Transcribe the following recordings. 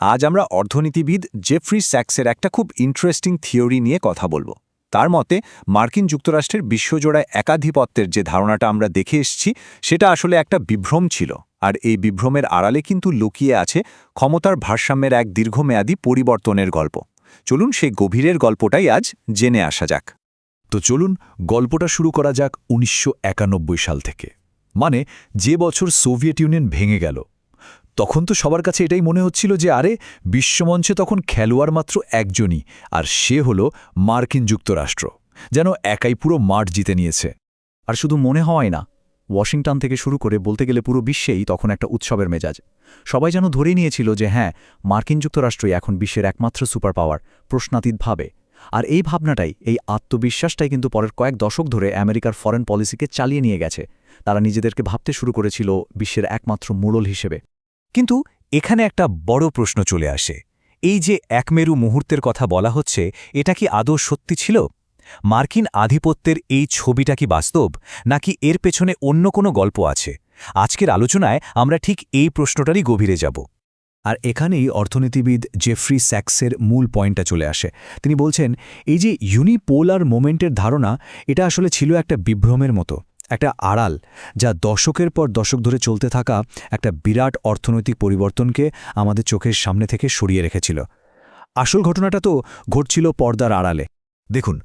আজ আমরা অর্থনীতিবিদ জেফ্রি স্যাক্সের একটা খুব ইন্টারেস্টিং থিওরি নিয়ে কথা বলবো। তার মতে মার্কিন যুক্তরাষ্ট্রের বিশ্বজোড়ায় একাধিপত্যের যে ধারণাটা আমরা দেখে এসেছি সেটা আসলে একটা বিভ্রম ছিল, আর এই বিভ্রমের আড়ালে কিন্তু লুকিয়ে আছে ক্ষমতার ভারসাম্যের এক দীর্ঘমেয়াদী পরিবর্তনের গল্প। চলুন সেই গভীরের গল্পটাই আজ জেনে আসা যাক। তো চলুন গল্পটা শুরু করা যাক ১৯৯১ সাল থেকে, মানে যে বছর সোভিয়েত ইউনিয়ন ভেঙে গেল। তখন তো সবার কাছে এটাই মনে হচ্ছিল যে আরে বিশ্বমঞ্চে তখন খেলোয়াড় মাত্র একজনই, আর সে হলো মার্কিন যুক্তরাষ্ট্র, যেন একাই পুরো মাঠ জিতে নিয়েছে। আর শুধু মনে হওয়াই না, ওয়াশিংটন থেকে শুরু করে বলতে গেলে পুরো বিশ্বেই তখন একটা উৎসবের মেজাজ। সবাই যেন ধরেই নিয়েছিল যে হ্যাঁ, মার্কিন যুক্তরাষ্ট্রই এখন বিশ্বের একমাত্র সুপার পাওয়ার, প্রশ্নাতীতভাবে। আর এই ভাবনাটাই, এই আত্মবিশ্বাসটাই কিন্তু পরের কয়েক দশক ধরে আমেরিকার ফরেন পলিসিকে চালিয়ে নিয়ে গেছে। তারা নিজেদেরকে ভাবতে শুরু করেছিল বিশ্বের একমাত্র মোড়ল হিসেবে। কিন্তু এখানে একটা বড় প্রশ্ন চলে আসে, এই যে একমেরু মুহূর্তের কথা বলা হচ্ছে, এটা কি আদৌ সত্যি ছিল? মার্কিন আধিপত্যের এই ছবিটা কি বাস্তব, নাকি এর পেছনে অন্য কোনো গল্প আছে? আজকের আলোচনায় আমরা ঠিক এই প্রশ্নটারই গভীরে যাব। আর এখানেই অর্থনীতিবিদ জেফ্রি স্যাক্সের মূল পয়েন্টটা চলে আসে। তিনি বলছেন, এই যে ইউনিপোলার মোমেন্টের ধারণা, এটা আসলে ছিল একটা বিভ্রমের মতো, একটা আড়াল, যা দশকের পর দশক ধরে চলতে থাকা একটা বিরাট অর্থনৈতিক পরিবর্তনকে আমাদের চোখের সামনে থেকে সরিয়ে রেখেছিল। আসল ঘটনাটা তো ঘটছিল পর্দার আড়ালে। দেখুন,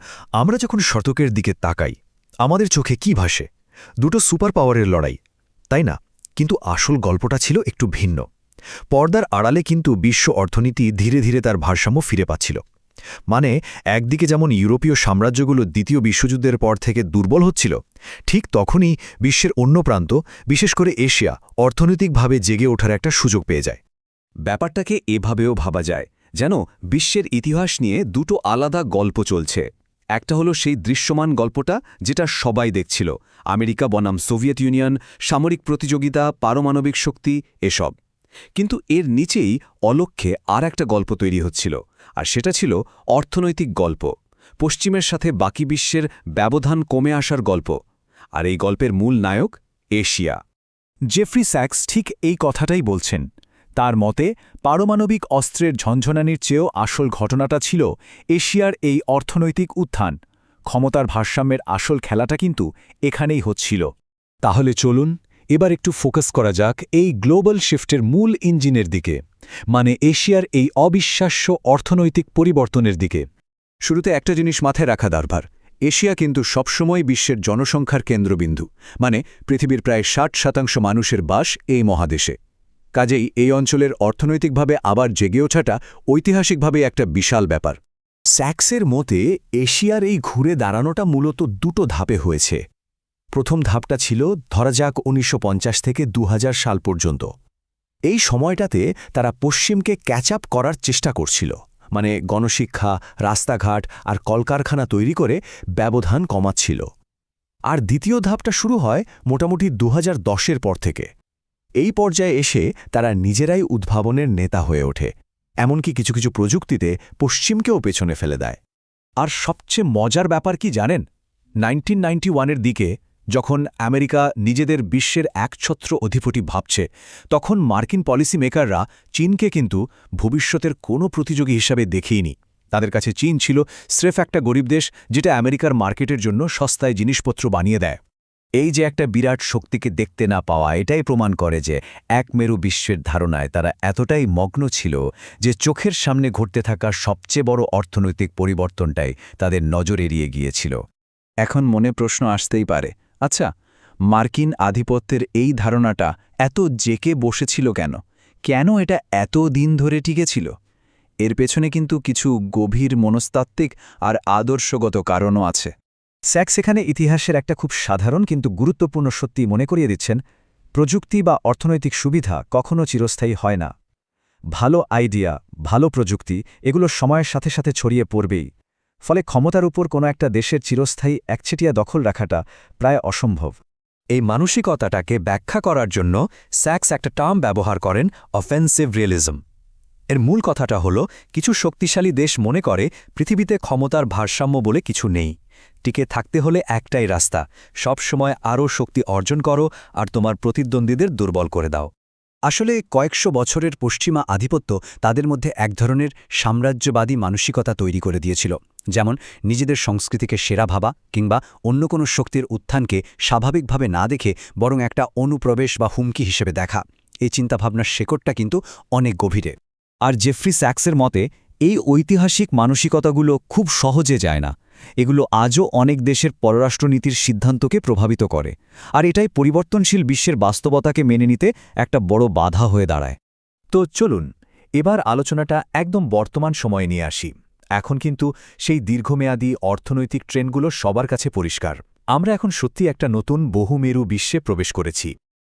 আমরা যখন শতকের দিকে তাকাই, আমাদের চোখে কি ভাসে? দুটো সুপার পাওয়ারের লড়াই, তাই না? কিন্তু আসল গল্পটা ছিল একটু ভিন্ন। পর্দার আড়ালে কিন্তু বিশ্ব অর্থনীতি ধীরে ধীরে তার ভারসাম্য ফিরে পাচ্ছিল। মানে একদিকে যেমন ইউরোপীয় সাম্রাজ্যগুলো দ্বিতীয় বিশ্বযুদ্ধের পর থেকে দুর্বল হচ্ছিল, ঠিক তখনই বিশ্বের অন্য প্রান্ত, বিশেষ করে এশিয়া, অর্থনৈতিকভাবে জেগে ওঠার একটা সুযোগ পেয়ে যায়। ব্যাপারটাকে এভাবেও ভাবা যায়, যেন বিশ্বের ইতিহাস নিয়ে দুটো আলাদা গল্প চলছে। একটা হলো সেই দৃশ্যমান গল্পটা, যেটা সবাই দেখছিল, আমেরিকা বনাম সোভিয়েত ইউনিয়ন, সামরিক প্রতিযোগিতা, পারমাণবিক শক্তি, এসব। কিন্তু এর নিচেই অলক্ষ্যে আর একটা গল্প তৈরি হচ্ছিল, আর সেটা ছিল অর্থনৈতিক গল্প, পশ্চিমের সাথে বাকি বিশ্বের ব্যবধান কমে আসার গল্প। আর এই গল্পের মূল নায়ক এশিয়া। জেফ্রি স্যাক্স ঠিক এই কথাটাই বলছেন। তার মতে পারমাণবিক অস্ত্রের ঝনঝনানির চেয়েও আসল ঘটনাটা ছিল এশিয়ার এই অর্থনৈতিক উত্থান। ক্ষমতার ভারসাম্যের আসল খেলাটা কিন্তু এখানেই হচ্ছিল। তাহলে চলুন এবার একটু ফোকাস করা যাক এই গ্লোবাল শিফটের মূল ইঞ্জিনের দিকে, মানে এশিয়ার এই অবিশ্বাস্য অর্থনৈতিক পরিবর্তনের দিকে। শুরুতে একটা জিনিস মাথায় রাখা দরকার, এশিয়া কিন্তু সবসময় বিশ্বের জনসংখ্যার কেন্দ্রবিন্দু, মানে পৃথিবীর প্রায় ৬০% মানুষের বাস এই মহাদেশে। কাজেই এই অঞ্চলের অর্থনৈতিকভাবে আবার জেগে ওঠাটা ঐতিহাসিকভাবে একটা বিশাল ব্যাপার। স্যাক্সের মতে এশিয়ার এই ঘুরে দাঁড়ানোটা মূলত দুটো ধাপে হয়েছে। প্রথম ধাপটা ছিল ধরা যাক ১৯৫০ থেকে ২০০০ সাল পর্যন্ত। এই সময়টাতে তারা পশ্চিমকে ক্যাচ আপ করার চেষ্টা করছিল, মানে গণশিক্ষা, রাস্তাঘাট আর কলকারখানা তৈরি করে ব্যবধান কমাচ্ছিল। আর দ্বিতীয় ধাপটা শুরু হয় মোটামুটি ২০১০-এর পর থেকে। এই পর্যায়ে এসে তারা নিজেরাই উদ্ভাবনের নেতা হয়ে ওঠে, এমনকি কিছু কিছু প্রযুক্তিতে পশ্চিমকেও পেছনে ফেলে দেয়। আর সবচেয়ে মজার ব্যাপার কি জানেন? ১৯৯১-এর দিকে যখন আমেরিকা নিজেদের বিশ্বের একছত্র অধিপতি ভাবছে, তখন মার্কিন পলিসি মেকাররা চীনকে কিন্তু ভবিষ্যতের কোনো প্রতিযোগী হিসাবে দেখেইনি। তাদের কাছে চীন ছিল স্রেফ একটা গরিব দেশ, যেটা আমেরিকার মার্কেটের জন্য সস্তায় জিনিসপত্র বানিয়ে দেয়। এই যে একটা বিরাট শক্তিকে দেখতে না পাওয়া, এটাই প্রমাণ করে যে একমেরু বিশ্বের ধারণায় তারা এতটাই মগ্ন ছিল যে চোখের সামনে ঘটতে থাকা সবচেয়ে বড় অর্থনৈতিক পরিবর্তনটাই তাদের নজর এড়িয়ে গিয়েছিল। এখন মনে প্রশ্ন আসতেই পারে, আচ্ছা, মার্কিন আধিপত্যের এই ধারণাটা এত জেকে বসেছিল কেন? কেন এটা এত দিন ধরে টিকেছিল? এর পেছনে কিন্তু কিছু গভীর মনস্তাত্ত্বিক আর আদর্শগত কারণও আছে। স্যাক্স এখানে ইতিহাসের একটা খুব সাধারণ কিন্তু গুরুত্বপূর্ণ সত্যি মনে করিয়ে দিচ্ছেন, প্রযুক্তি বা অর্থনৈতিক সুবিধা কখনও চিরস্থায়ী হয় না। ভালো আইডিয়া, ভালো প্রযুক্তি, এগুলো সময়ের সাথে সাথে ছড়িয়ে পড়বেই। ফলে ক্ষমতার উপর কোনো একটা দেশের চিরস্থায়ী একচেটিয়া দখল রাখাটা প্রায় অসম্ভব। এই মানসিকতাটাকে ব্যাখ্যা করার জন্য স্যাক্স একটা টার্ম ব্যবহার করেন, অফেন্সিভ রিয়েলিজম। এর মূল কথাটা হলো, কিছু শক্তিশালী দেশ মনে করে পৃথিবীতে ক্ষমতার ভারসাম্য বলে কিছু নেই। টিকে থাকতে হলে একটাই রাস্তা, সবসময় আরও শক্তি অর্জন করো আর তোমার প্রতিদ্বন্দ্বীদের দুর্বল করে দাও। আসলে কয়েকশো বছরের পশ্চিমা আধিপত্য তাদের মধ্যে এক ধরনের সাম্রাজ্যবাদী মানসিকতা তৈরি করে দিয়েছিল, যেমন নিজেদের সংস্কৃতিকে সেরা ভাবা কিংবা অন্য কোনো শক্তির উত্থানকে স্বাভাবিকভাবে না দেখে বরং একটা অনুপ্রবেশ বা হুমকি হিসেবে দেখা। এই চিন্তাভাবনার শেকড়টা কিন্তু অনেক গভীরে। আর জেফ্রি স্যাক্সের মতে এই ঐতিহাসিক মানসিকতাগুলো খুব সহজে যায় না। এগুলো আজও অনেক দেশের পররাষ্ট্রনীতির সিদ্ধান্তকে প্রভাবিত করে, আর এটাই পরিবর্তনশীল বিশ্বের বাস্তবতাকে মেনে নিতে একটা বড় বাধা হয়ে দাঁড়ায়। তো চলুন এবার আলোচনাটা একদম বর্তমান সময়ে নিয়ে আসি। এখন কিন্তু সেই দীর্ঘমেয়াদী অর্থনৈতিক ট্রেন্ডগুলো সবার কাছে পরিষ্কার। আমরা এখন সত্যি একটা নতুন বহুমেরু বিশ্বে প্রবেশ করেছি।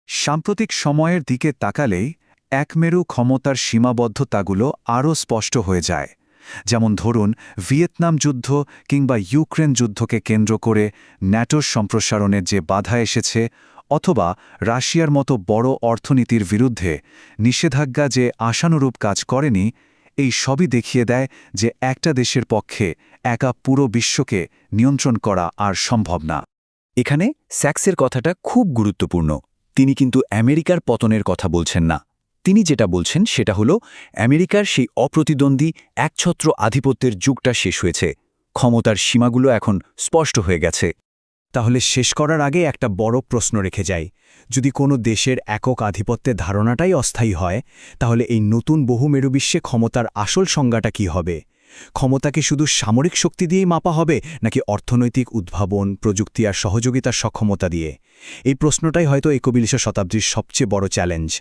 সাম্প্রতিক সময়ের দিকে তাকালেই একমেরু ক্ষমতার সীমাবদ্ধতাগুলো আরও স্পষ্ট হয়ে যায়। যেমন ধরুন, ভিয়েতনাম যুদ্ধ কিংবা ইউক্রেন যুদ্ধকে কেন্দ্র করে ন্যাটোর সম্প্রসারণের যে বাধা এসেছে, অথবা রাশিয়ার মতো বড় অর্থনীতির বিরুদ্ধে নিষেধাজ্ঞা যে আশানুরূপ কাজ করেনি, এই সবই দেখিয়ে দেয় যে একটা দেশের পক্ষে একা পুরো বিশ্বকে নিয়ন্ত্রণ করা আর সম্ভব না। এখানে স্যাক্সের কথাটা খুব গুরুত্বপূর্ণ। তিনি কিন্তু আমেরিকার পতনের কথা বলছেন না। তিনি যেটা বলছেন সেটা হলো আমেরিকার সেই অপ্রতিদ্বন্দ্বী একছত্র আধিপত্যের যুগটা শেষ হয়েছে। ক্ষমতার সীমাগুলো এখন স্পষ্ট হয়ে গেছে। তাহলে শেষ করার আগে একটা বড় প্রশ্ন রেখে যাই। যদি কোনো দেশের একক আধিপত্যের ধারণাটাই অস্থায়ী হয়, তাহলে এই নতুন বহুমেরু বিশ্বে ক্ষমতার আসল সংজ্ঞাটা কী হবে? ক্ষমতাকে শুধু সামরিক শক্তি দিয়েই মাপা হবে, নাকি অর্থনৈতিক উদ্ভাবন, প্রযুক্তি আর সহযোগিতার সক্ষমতা দিয়ে? এই প্রশ্নটাই হয়তো একবিংশ শতাব্দীর সবচেয়ে বড় চ্যালেঞ্জ।